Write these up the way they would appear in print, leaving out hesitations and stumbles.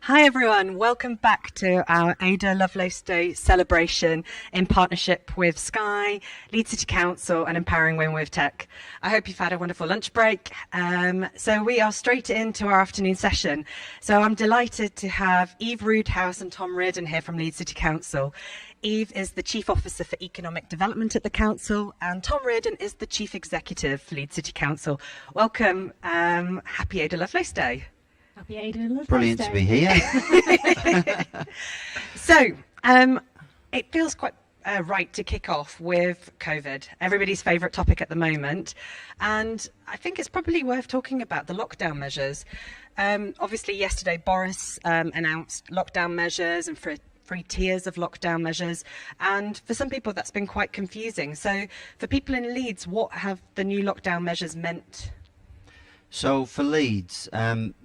Hi everyone, welcome back to our Ada Lovelace Day celebration in partnership with Sky, Leeds City Council and Empowering Women with Tech. I hope you've had a wonderful lunch break. So we are straight into our afternoon session. So I'm delighted to have Eve Roodhouse and Tom Riordan here from Leeds City Council. Eve is the Chief Officer for Economic Development at the Council and Tom Riordan is the Chief Executive for Leeds City Council. Welcome, happy Ada Lovelace Day. Happy Ada Lovelace Brilliant Day. to be here. So, it feels quite right to kick off with COVID, everybody's favourite topic at the moment. And I think it's probably worth talking about the lockdown measures. Obviously, yesterday, Boris announced lockdown measures and three tiers of lockdown measures. And for some people, that's been quite confusing. So for people in Leeds, what have the new lockdown measures meant? So for Leeds,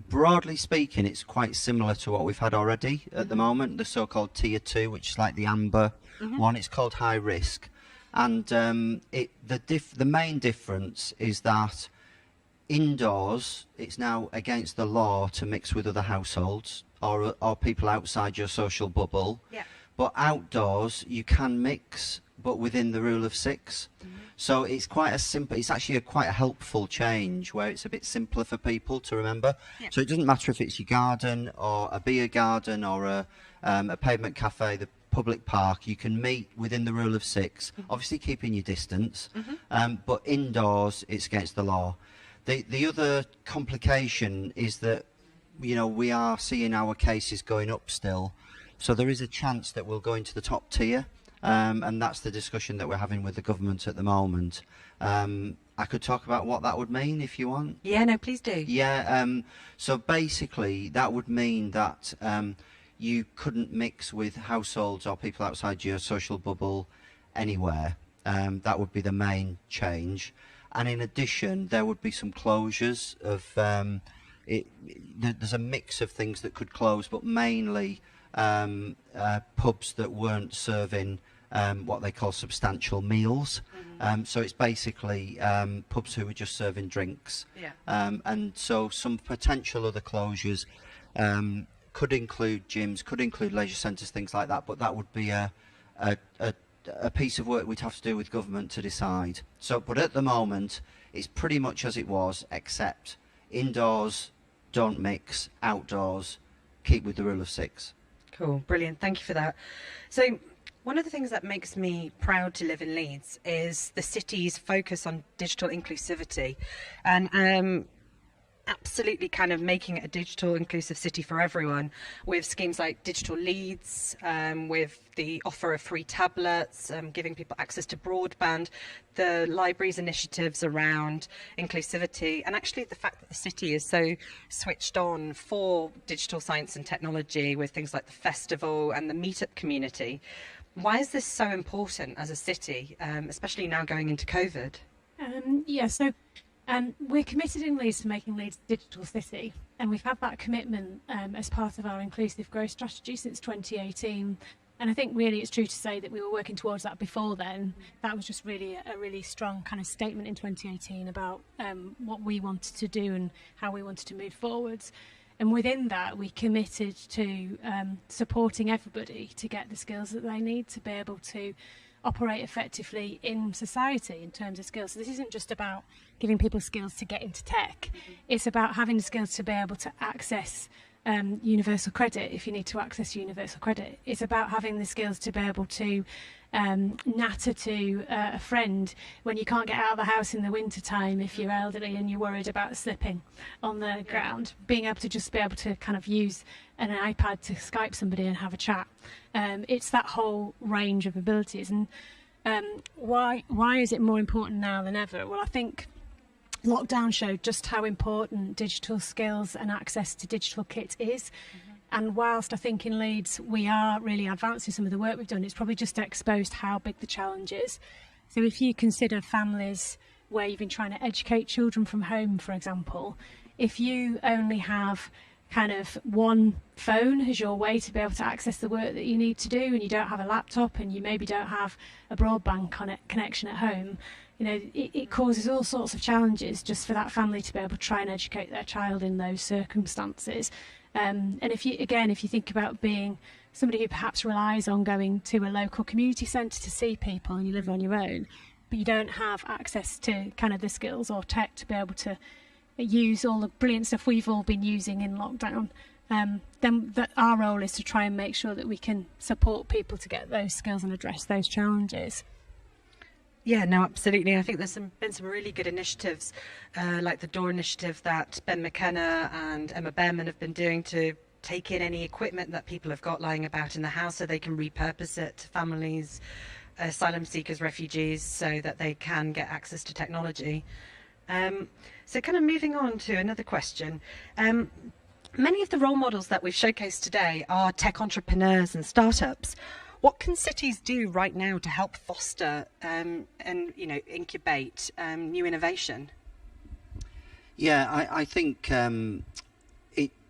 broadly speaking, it's quite similar to what we've had already at the moment, the so-called Tier 2, which is like the amber one. It's called high risk. And the main difference is that indoors, it's now against the law to mix with other households or people outside your social bubble. Yeah. But outdoors, you can mix, but within the rule of 6. So it's quite a simple, it's actually quite a helpful change where it's a bit simpler for people to remember. Yeah. So it doesn't matter if it's your garden or a beer garden or a pavement cafe, the public park, you can meet within the rule of 6, obviously keeping your distance, but indoors it's against the law. The other complication is that, you know, we are seeing our cases going up still. So there is a chance that we'll go into the top tier. And that's the discussion that we're having with the government at the moment. I could talk about what that would mean if you want. Yeah, no, please do. Yeah, so basically that would mean that you couldn't mix with households or people outside your social bubble anywhere. That would be the main change. And in addition, there would be some closures of, there's a mix of things that could close, but mainly pubs that weren't serving what they call substantial meals. So it's basically pubs who were just serving drinks. Yeah. And so some potential other closures could include gyms, could include leisure centres, things like that, but that would be a piece of work we'd have to do with government to decide. So, but at the moment, it's pretty much as it was, except indoors, don't mix, outdoors, keep with the rule of 6. Cool, brilliant, thank you for that. So one of the things that makes me proud to live in Leeds is the city's focus on digital inclusivity and absolutely kind of making it a digital inclusive city for everyone with schemes like Digital Leeds, with the offer of free tablets, giving people access to broadband, the library's initiatives around inclusivity, and actually the fact that the city is so switched on for digital science and technology with things like the festival and the meetup community. Why is this so important as a city, especially now going into COVID? We're committed in Leeds to making Leeds a digital city, and we've had that commitment as part of our inclusive growth strategy since 2018. And I think really it's true to say that we were working towards that before then. That was just really a really strong kind of statement in 2018 about what we wanted to do and how we wanted to move forwards. And within that, we committed to supporting everybody to get the skills that they need to be able to operate effectively in society in terms of skills. So this isn't just about giving people skills to get into tech. It's about having the skills to be able to access universal credit if you need to access universal credit. It's about having the skills to be able to natter to a friend when you can't get out of the house in the winter time if you're elderly and you're worried about slipping on the ground. Being able to just be able to kind of use an iPad to Skype somebody and have a chat. It's that whole range of abilities. And why is it more important now than ever? Well, I think lockdown showed just how important digital skills and access to digital kit is. And whilst I think in Leeds we are really advancing some of the work we've done, it's probably just exposed how big the challenge is. So if you consider families where you've been trying to educate children from home, for example, if you only have kind of one phone as your way to be able to access the work that you need to do, and you don't have a laptop and you maybe don't have a broadband connection at home, you know, it causes all sorts of challenges just for that family to be able to try and educate their child in those circumstances. And if you think about being somebody who perhaps relies on going to a local community centre to see people, and you live on your own, but you don't have access to kind of the skills or tech to be able to use all the brilliant stuff we've all been using in lockdown, then our role is to try and make sure that we can support people to get those skills and address those challenges. Yeah, no, absolutely. I think there's been some really good initiatives, like the Door initiative that Ben McKenna and Emma Behrman have been doing to take in any equipment that people have got lying about in the house so they can repurpose it to families, asylum seekers, refugees, so that they can get access to technology. So kind of moving on to another question. Many of the role models that we've showcased today are tech entrepreneurs and startups. What can cities do right now to help foster and incubate new innovation? Yeah, I think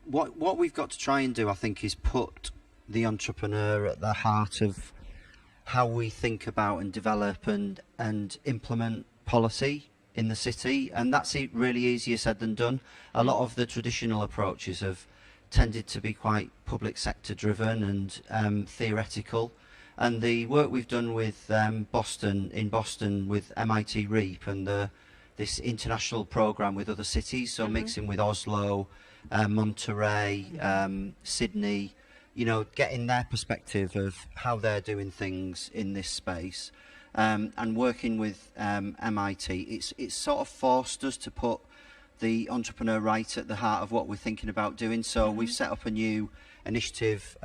what we've got to try and do, I think, is put the entrepreneur at the heart of how we think about and develop and implement policy in the city, and that's really easier said than done. A lot of the traditional approaches have tended to be quite public sector driven and theoretical, and the work we've done with Boston with MIT REAP and this international program with other cities, so mixing with Oslo, Monterey, Sydney, you know, getting their perspective of how they're doing things in this space. And working with MIT, it's sort of forced us to put the entrepreneur right at the heart of what we're thinking about doing. So we've set up a new initiative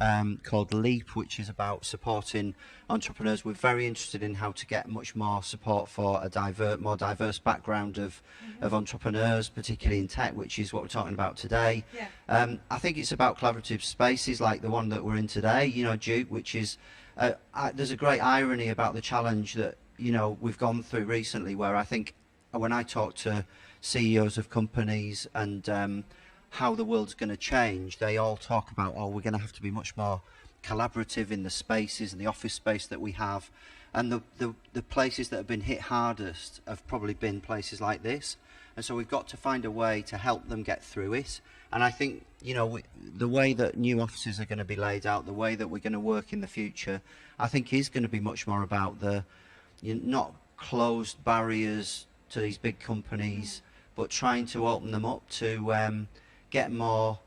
called LEAP, which is about supporting entrepreneurs. We're very interested in how to get much more support for a more diverse background of entrepreneurs, particularly in tech, which is what we're talking about today. Yeah. I think it's about collaborative spaces like the one that we're in today, you know, Duke, which is there's a great irony about the challenge that, you know, we've gone through recently, where I think when I talk to CEOs of companies and how the world's going to change, they all talk about, oh, we're going to have to be much more collaborative in the spaces and the office space that we have. And the places that have been hit hardest have probably been places like this. And so we've got to find a way to help them get through it. And I think, you know, the way that new offices are going to be laid out, the way that we're going to work in the future, I think is going to be much more about not closed barriers to these big companies, but trying to open them up to get more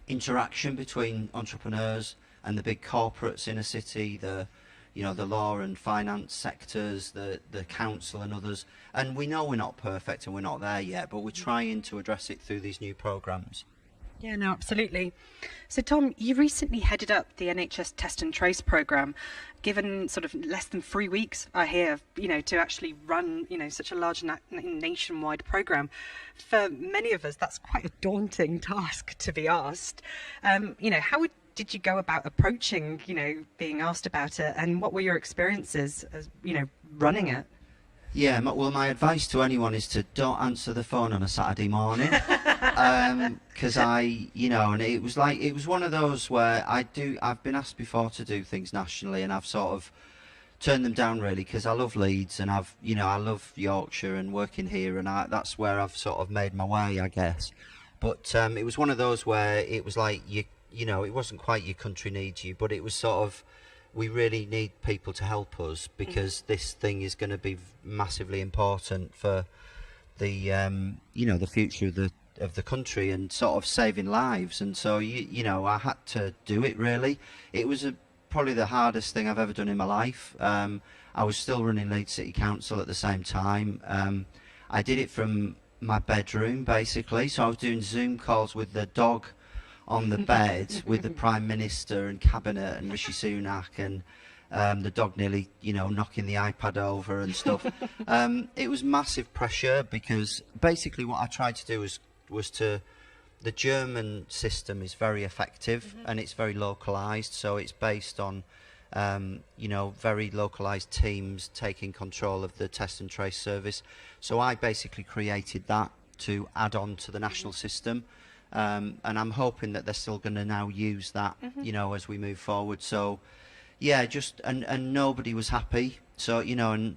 interaction between entrepreneurs and the big corporates in a city, the law and finance sectors, the council and others. And we know we're not perfect and we're not there yet, but we're trying to address it through these new programmes. Yeah, no, absolutely. So, Tom, you recently headed up the NHS Test and Trace programme, given sort of less than 3 weeks, I hear, you know, to actually run, you know, such a large nationwide programme. For many of us, that's quite a daunting task to be asked. You know, how did you go about approaching, you know, being asked about it, and what were your experiences as, you know, running it? Yeah, well, my advice to anyone is to don't answer the phone on a Saturday morning, because and it was one of those where I've been asked before to do things nationally, and I've sort of turned them down really, because I love Leeds and I love Yorkshire and working here, and that's where I've sort of made my way, I guess. But it was one of those where it was like it wasn't quite your country needs you, but it was sort of, we really need people to help us, because this thing is going to be massively important for the the future of the country and sort of saving lives. And so I had to do it really. It was probably the hardest thing I've ever done in my life. I was still running Leeds City Council at the same time. I did it from my bedroom basically, so I was doing Zoom calls with the dog on the bed with the Prime Minister and Cabinet and Rishi Sunak, and the dog nearly, knocking the iPad over and stuff. It was massive pressure, because basically what I tried to do was the German system is very effective and it's very localised, so it's based on very localised teams taking control of the test and trace service. So I basically created that to add on to the national system. and I'm hoping that they're still going to now use that, as we move forward. So, yeah, and nobody was happy. So, and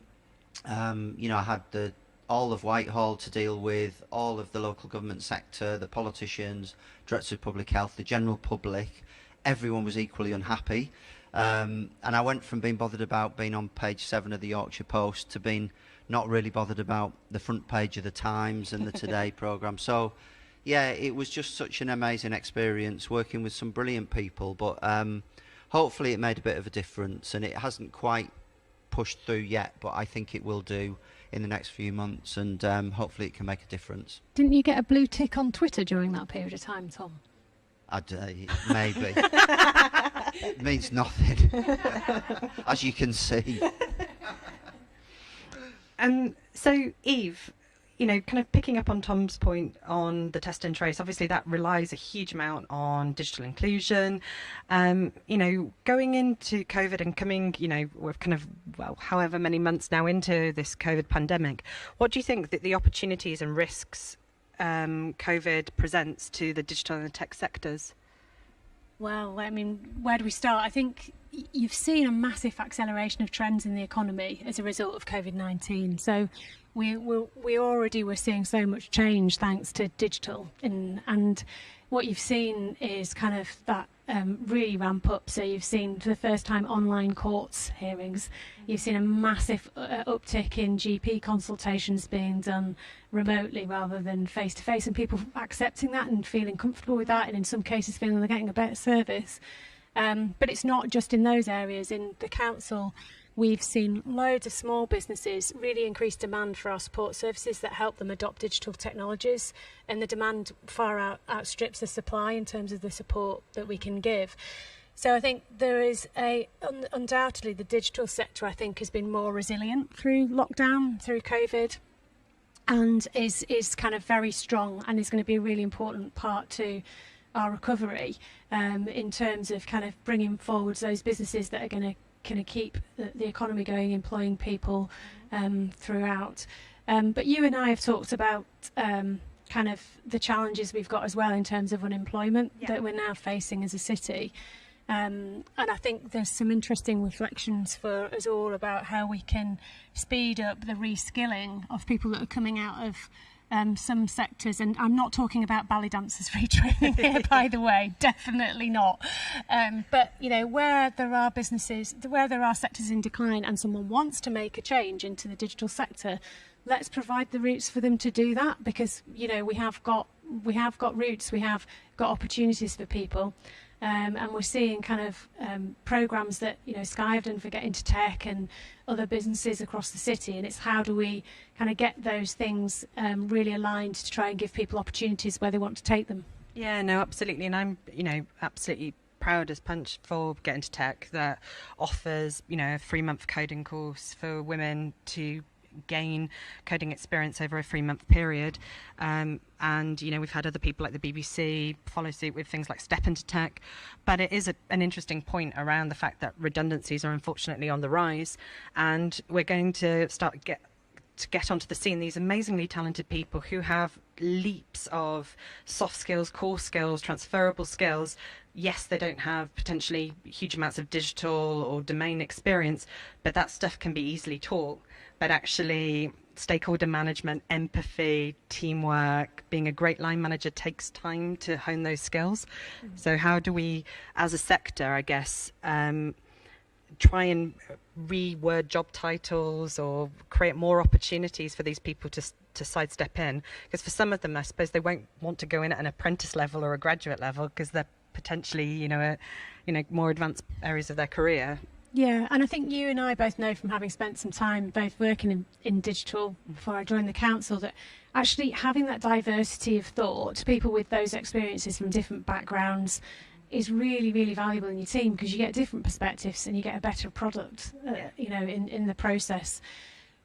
I had all of Whitehall to deal with, all of the local government sector, the politicians, directors of public health, the general public. Everyone was equally unhappy. And I went from being bothered about being on page 7 of the Yorkshire Post to being not really bothered about the front page of the Times and the Today programme. So, yeah, it was just such an amazing experience working with some brilliant people. But hopefully it made a bit of a difference, and it hasn't quite pushed through yet, but I think it will do in the next few months, and hopefully it can make a difference. Didn't you get a blue tick on Twitter during that period of time, Tom? Maybe. It means nothing, as you can see. So, Eve, kind of picking up on Tom's point on the test and trace, obviously that relies a huge amount on digital inclusion. Going into COVID and coming, we're kind of, however many months now into this COVID pandemic, what do you think that the opportunities and risks COVID presents to the digital and the tech sectors? Well, I mean, where do we start? I think you've seen a massive acceleration of trends in the economy as a result of COVID-19. So we already were seeing so much change thanks to digital, and what you've seen is kind of that really ramp up. So you've seen for the first time online courts hearings. You've seen a massive uptick in GP consultations being done remotely rather than face to face, and people accepting that and feeling comfortable with that, and in some cases feeling they're getting a better service. But it's not just in those areas. In the council, we've seen loads of small businesses really increase demand for our support services that help them adopt digital technologies, and the demand far outstrips the supply in terms of the support that we can give. So I think there is undoubtedly the digital sector, I think, has been more resilient through lockdown, through COVID, and is kind of very strong, and is going to be a really important part to our recovery in terms of kind of bringing forward those businesses that are going to kind of keep the economy going, employing people throughout. But you and I have talked about kind of the challenges we've got as well in terms of unemployment that we're now facing as a city. And I think there's some interesting reflections for us all about how we can speed up the reskilling of people that are coming out of some sectors, and I'm not talking about ballet dancers retraining here, by the way, definitely not. But where there are businesses, where there are sectors in decline, and someone wants to make a change into the digital sector, let's provide the routes for them to do that, because we have got routes, we have got opportunities for people. And we're seeing kind of programmes that Sky have done for Get Into Tech and other businesses across the city, and it's how do we kind of get those things really aligned to try and give people opportunities where they want to take them. Yeah, no, absolutely, and I'm absolutely proud as Punch for Get Into Tech that offers a 3-month coding course for women to gain coding experience over a 3-month period, and we've had other people like the BBC follow suit with things like Step Into Tech. But it is an interesting point around the fact that redundancies are unfortunately on the rise, and we're going to start to get onto the scene these amazingly talented people who have leaps of soft skills, core skills, transferable skills. Yes, they don't have potentially huge amounts of digital or domain experience, but that stuff can be easily taught. But actually, stakeholder management, empathy, teamwork, being a great line manager takes time to hone those skills. Mm-hmm. So how do we, as a sector, I guess, try and reword job titles or create more opportunities for these people to sidestep in? Because for some of them, I suppose they won't want to go in at an apprentice level or a graduate level because they're potentially, more advanced areas of their career. Yeah, and I think you and I both know from having spent some time both working in digital before I joined the council that actually having that diversity of thought, people with those experiences from different backgrounds, is really, really valuable in your team, because you get different perspectives and you get a better product, in the process.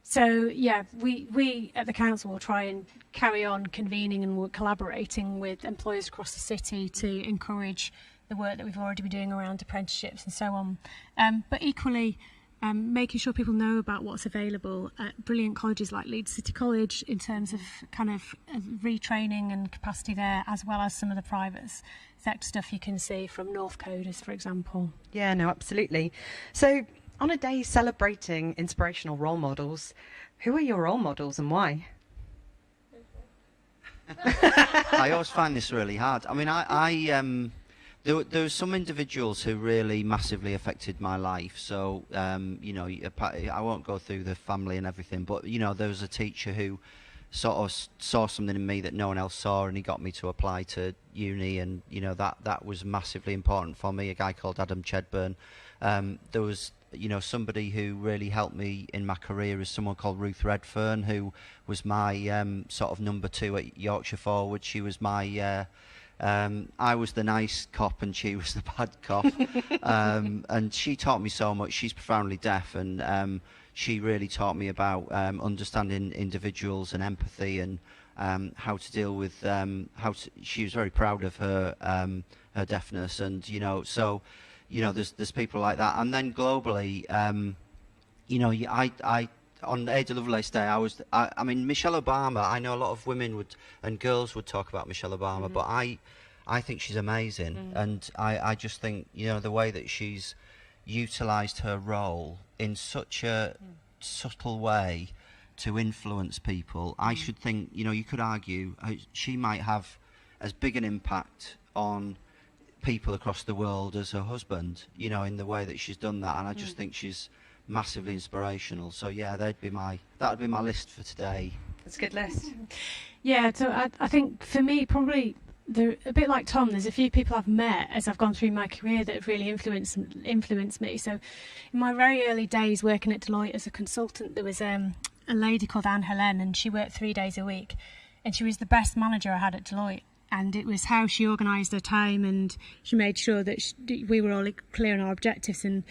So, yeah, we at the council will try and carry on convening and collaborating with employers across the city to encourage the work that we've already been doing around apprenticeships and so on. But equally, making sure people know about what's available at brilliant colleges like Leeds City College in terms of kind of retraining and capacity there, as well as some of the private sector stuff you can see from North Coders, for example. Yeah, no, absolutely. So on a day celebrating inspirational role models, who are your role models and why? I always find this really hard. I mean, there were some individuals who really massively affected my life. So, you know, I won't go through the family and everything, but, you know, there was a teacher who sort of saw something in me that no one else saw, and he got me to apply to uni, and, you know, that was massively important for me, a guy called Adam Chedburn. There was, you know, somebody who really helped me in my career is someone called Ruth Redfern, who was my sort of number 2 at Yorkshire Forward. She was my... I was the nice cop and she was the bad cop. And she taught me so much. She's profoundly deaf, and she really taught me about understanding individuals and empathy, and how to deal with she was very proud of her her deafness, and, you know, so, you know, there's people like that. And then globally, you know, I on Ada Lovelace Day, I mean, Michelle Obama, I know a lot of women and girls would talk about Michelle Obama, but I think she's amazing. And I just think, you know, the way that she's utilised her role in such a subtle way to influence people, I should think, you know, you could argue she might have as big an impact on people across the world as her husband, you know, in the way that she's done that. And I just think she's massively inspirational. So yeah, that would be my list for today. That's a good list. Yeah, so I think for me, probably a bit like Tom, there's a few people I've met as I've gone through my career that have really influenced me. So in my very early days working at Deloitte as a consultant, there was a lady called Anne Helen, and she worked 3 days a week, and she was the best manager I had at Deloitte. And it was how she organised her time, and she made sure that we were all clear on our objectives. And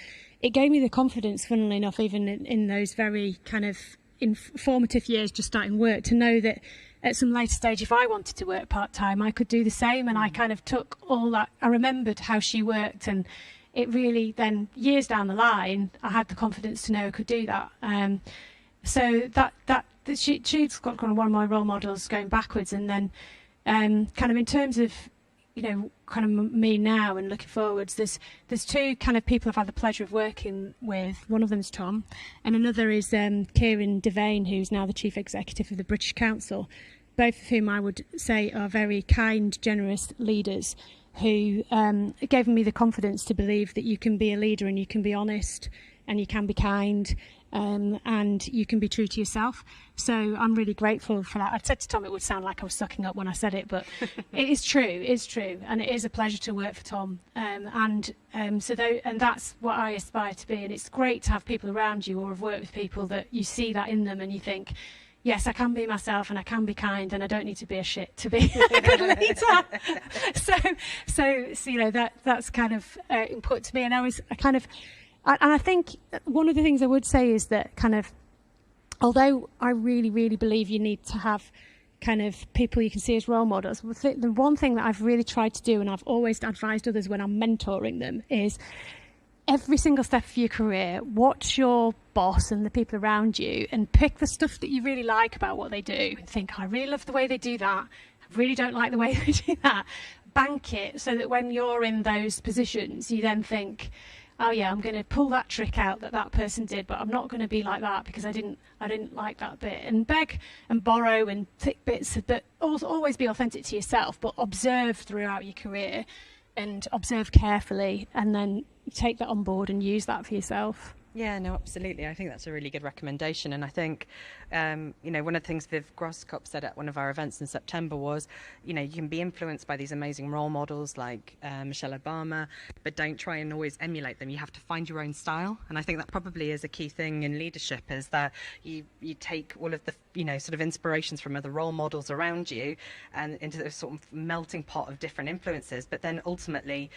it gave me the confidence, funnily enough, even in those very kind of formative years just starting work, to know that at some later stage, if I wanted to work part-time, I could do the same. And I kind of took all that. I remembered how she worked, and it really then, years down the line, I had the confidence to know I could do that. So she's got kind of one of my role models going backwards. And then kind of in terms of, you know, kind of me now and looking forwards, there's 2 kind of people I've had the pleasure of working with. One of them is Tom, and another is Kieran Devane, who's now the Chief Executive of the British Council, both of whom I would say are very kind, generous leaders who gave me the confidence to believe that you can be a leader and you can be honest and you can be kind. And you can be true to yourself. So I'm really grateful for that. I said to Tom it would sound like I was sucking up when I said it, but it is true. It's true, and it is a pleasure to work for Tom. And that's what I aspire to be. And it's great to have people around you, or have worked with people that you see that in them, and you think, yes, I can be myself, and I can be kind, and I don't need to be a shit to be a good leader. So you know, that's kind of important to me. And I think one of the things I would say is that kind of, although I really, really believe you need to have kind of people you can see as role models, the one thing that I've really tried to do, and I've always advised others when I'm mentoring them, is every single step of your career, watch your boss and the people around you and pick the stuff that you really like about what they do. Think, I really love the way they do that. I really don't like the way they do that. Bank it so that when you're in those positions, you then think, oh yeah, I'm going to pull that trick out that person did, but I'm not going to be like that because I didn't like that bit. And beg and borrow and take bits, but also always be authentic to yourself, but observe throughout your career and observe carefully, and then take that on board and use that for yourself. Yeah, no, absolutely. I think that's a really good recommendation. And I think, you know, one of the things Viv Groskop said at one of our events in September was, you know, you can be influenced by these amazing role models like Michelle Obama, but don't try and always emulate them. You have to find your own style. And I think that probably is a key thing in leadership, is that you take all of the, you know, sort of inspirations from other role models around you and into this sort of melting pot of different influences. But then ultimately,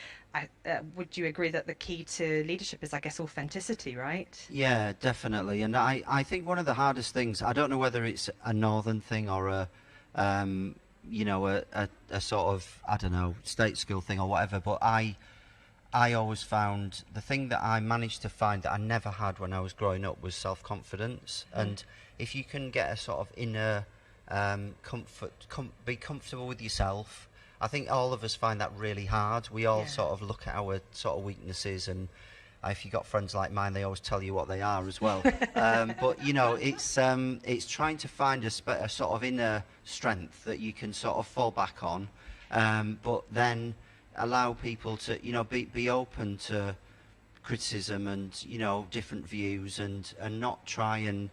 would you agree that the key to leadership is, I guess, authenticity, right? Yeah, definitely. And I think one of the hardest things, I don't know whether it's a northern thing or you know, a sort of, I don't know, state skill thing or whatever, but I I always found the thing that I managed to find that I never had when I was growing up was self-confidence. And if you can get a sort of inner be comfortable with yourself, I think all of us find that really hard. We all sort of look at our sort of weaknesses, and if you've got friends like mine, they always tell you what they are as well. But you know, it's trying to find a sort of inner strength that you can sort of fall back on, but then allow people to, you know, be open to criticism and, you know, different views, and not try and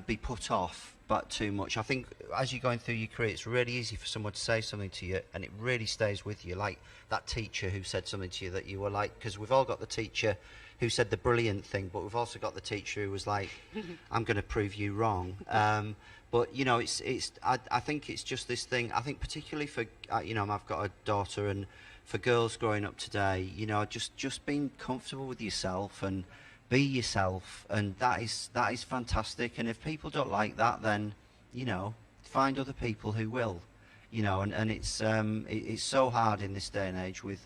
be put off but too much. I think as you're going through your career, it's really easy for someone to say something to you and it really stays with you, like that teacher who said something to you that you were like, because we've all got the teacher who said the brilliant thing, but we've also got the teacher who was like, I'm going to prove you wrong. But you know, I think it's just this thing. I think particularly for you know, I've got a daughter, and for girls growing up today, you know, just being comfortable with yourself and be yourself, and that is fantastic. And if people don't like that, then, you know, find other people who will, you know. And it's so hard in this day and age with,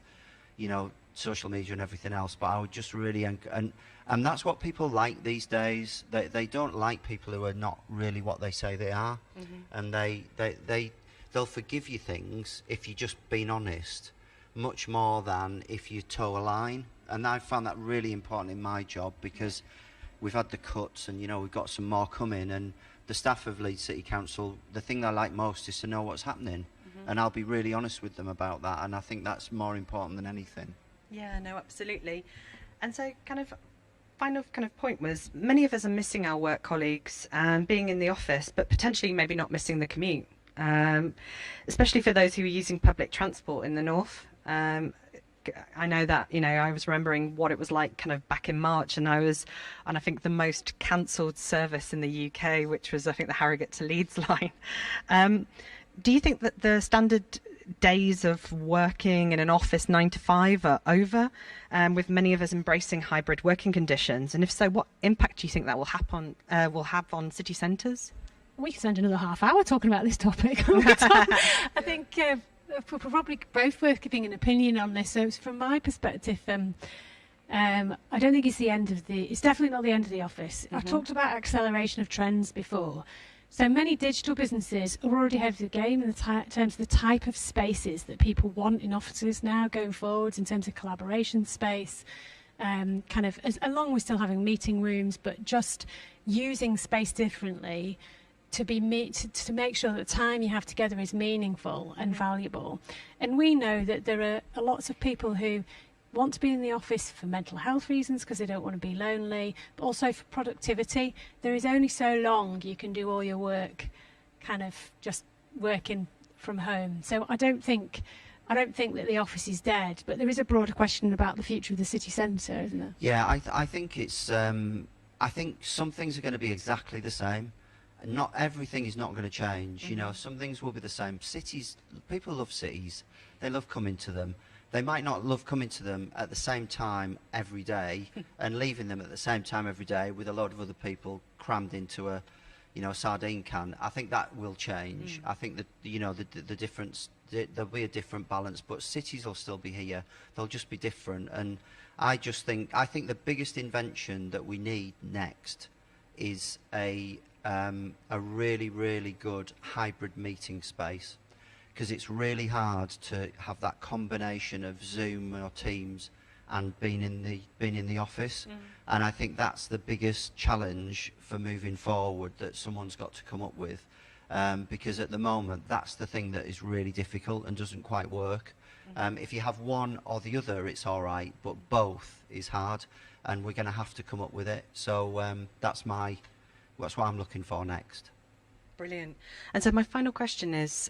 you know, social media and everything else. But I would just really and that's what people like these days. They don't like people who are not really what they say they are, and they'll forgive you things if you're just being honest, much more than if you toe a line. And I found that really important in my job, because we've had the cuts, and you know, we've got some more coming, and the staff of Leeds City Council, the thing I like most is to know what's happening, and I'll be really honest with them about that, and I think that's more important than anything. Yeah, no, absolutely. And so final point was, many of us are missing our work colleagues and being in the office, but potentially maybe not missing the commute, especially for those who are using public transport in the north. I know that, you know, I was remembering what it was like kind of back in March, and I was on, I think, the most cancelled service in the UK, which was, I think, the Harrogate to Leeds line. Do you think that the standard days of working in an office 9 to 5 are over, with many of us embracing hybrid working conditions? And if so, what impact do you think that will have on city centres? We could spend another half hour talking about this topic. I think we're probably both worth giving an opinion on this. So from my perspective, I don't think it's definitely not the end of the office. I've talked about acceleration of trends before. So many digital businesses are already ahead of the game in terms of the type of spaces that people want in offices now going forwards, in terms of collaboration space, along with still having meeting rooms, but just using space differently to make sure that the time you have together is meaningful and valuable. And we know that there are lots of people who want to be in the office for mental health reasons, because they don't want to be lonely, but also for productivity. There is only so long you can do all your work kind of just working from home. So I don't think that the office is dead, but there is a broader question about the future of the city centre, isn't there? Yeah, I think it's I think some things are going to be exactly the same. Not everything is not going to change. You know, some things will be the same. Cities, people love cities. They love coming to them. They might not love coming to them at the same time every day and leaving them at the same time every day with a load of other people crammed into a sardine can. I think that will change. I think that, you know, the difference, there'll be a different balance, but cities will still be here. They'll just be different. And I think the biggest invention that we need next is a really, really good hybrid meeting space, because it's really hard to have that combination of Zoom or Teams and being in the office. And I think that's the biggest challenge for moving forward that someone's got to come up with, because at the moment that's the thing that is really difficult and doesn't quite work. If you have one or the other, it's all right, but both is hard, and we're going to have to come up with it. So that's what I'm looking for next. Brilliant. And so my final question is,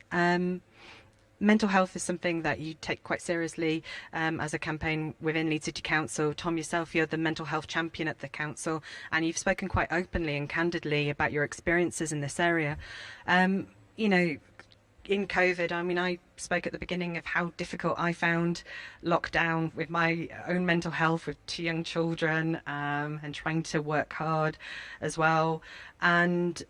mental health is something that you take quite seriously as a campaign within Leeds City Council. Tom, yourself, you're the mental health champion at the council, and you've spoken quite openly and candidly about your experiences in this area. You know, in COVID, I mean, I spoke at the beginning of how difficult I found lockdown with my own mental health with 2 young children, and trying to work hard as well. And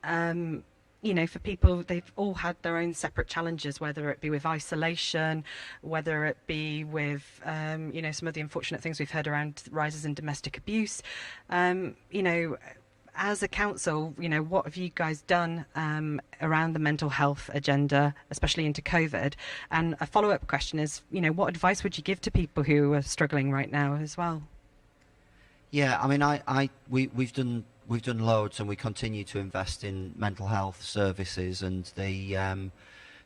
you know, for people, they've all had their own separate challenges, whether it be with isolation, whether it be with, you know, some of the unfortunate things we've heard around rises in domestic abuse. You know, as a council, you know, what have you guys done around the mental health agenda, especially into COVID? And a follow-up question is, you know, what advice would you give to people who are struggling right now as well? Yeah, I mean, we've done loads, and we continue to invest in mental health services, and the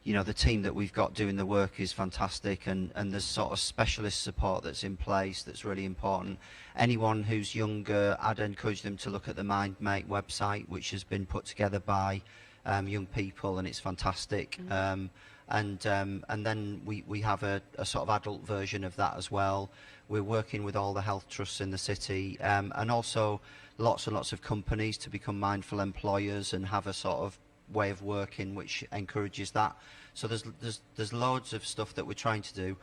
you know, the team that we've got doing the work is fantastic, and there's sort of specialist support that's in place that's really important. Anyone who's younger, I'd encourage them to look at the MindMate website, which has been put together by young people, and it's fantastic. And then we have a sort of adult version of that as well. We're working with all the health trusts in the city, and also lots and lots of companies to become mindful employers and have a sort of way of working which encourages that. So there's loads of stuff that we're trying to do.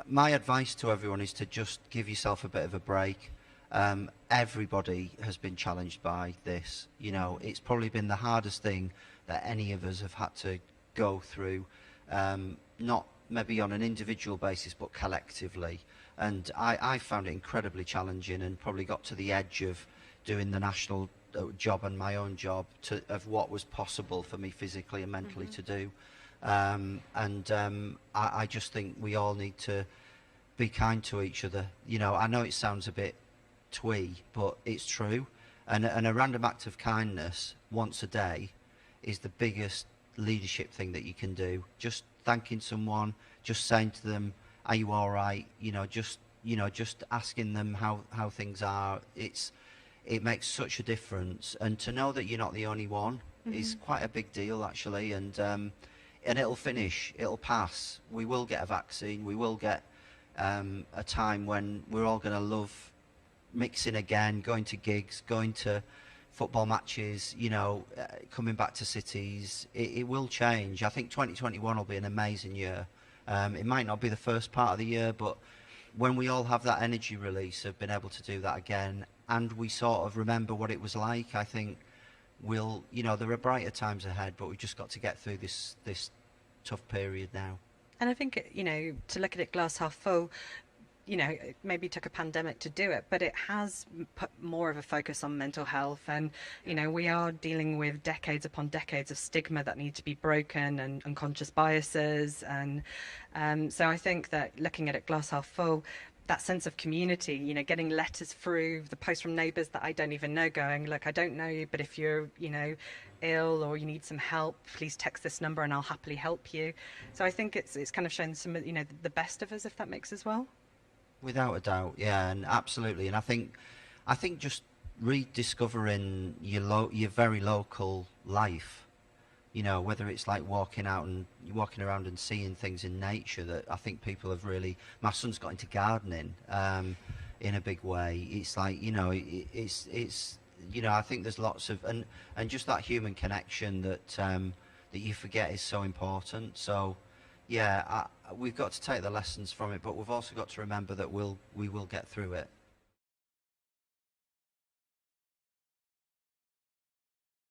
My advice to everyone is to just give yourself a bit of a break. Everybody has been challenged by this. You know, it's probably been the hardest thing that any of us have had to go through, not maybe on an individual basis but collectively. And I found it incredibly challenging, and probably got to the edge of doing the national job and my own job of what was possible for me physically and mentally to do. I just think we all need to be kind to each other. You know, I know it sounds a bit twee, but it's true. And a random act of kindness once a day is the biggest leadership thing that you can do. Just thanking someone, just saying to them, "Are you all right?" You know, just asking them how things are. It makes such a difference, and to know that you're not the only one is quite a big deal, actually. And it'll finish, it'll pass. We will get a vaccine. We will get a time when we're all going to love mixing again, going to gigs, going to football matches, you know, coming back to cities. It will change. I think 2021 will be an amazing year. It might not be the first part of the year, but when we all have that energy release of being able to do that again, and we sort of remember what it was like, I think we'll, you know, there are brighter times ahead, but we've just got to get through this tough period now. And I think, you know, to look at it glass half full, you know, it maybe took a pandemic to do it, but it has put more of a focus on mental health. And, you know, we are dealing with decades upon decades of stigma that need to be broken, and unconscious biases. And so I think that looking at it glass half full, that sense of community, you know, getting letters through, the posts from neighbours that I don't even know going, look, I don't know you, but if you're, you know, ill or you need some help, please text this number and I'll happily help you. So I think it's kind of shown some of, you know, the best of us, if that makes as well. Without a doubt, yeah, and absolutely. And I think just rediscovering your very local life, you know, whether it's like walking around and seeing things in nature that I think people have really. My son's got into gardening in a big way. It's like, you know, it's you know, I think there's lots of and just that human connection that you forget is so important. So yeah, we've got to take the lessons from it, but we've also got to remember that we will get through it.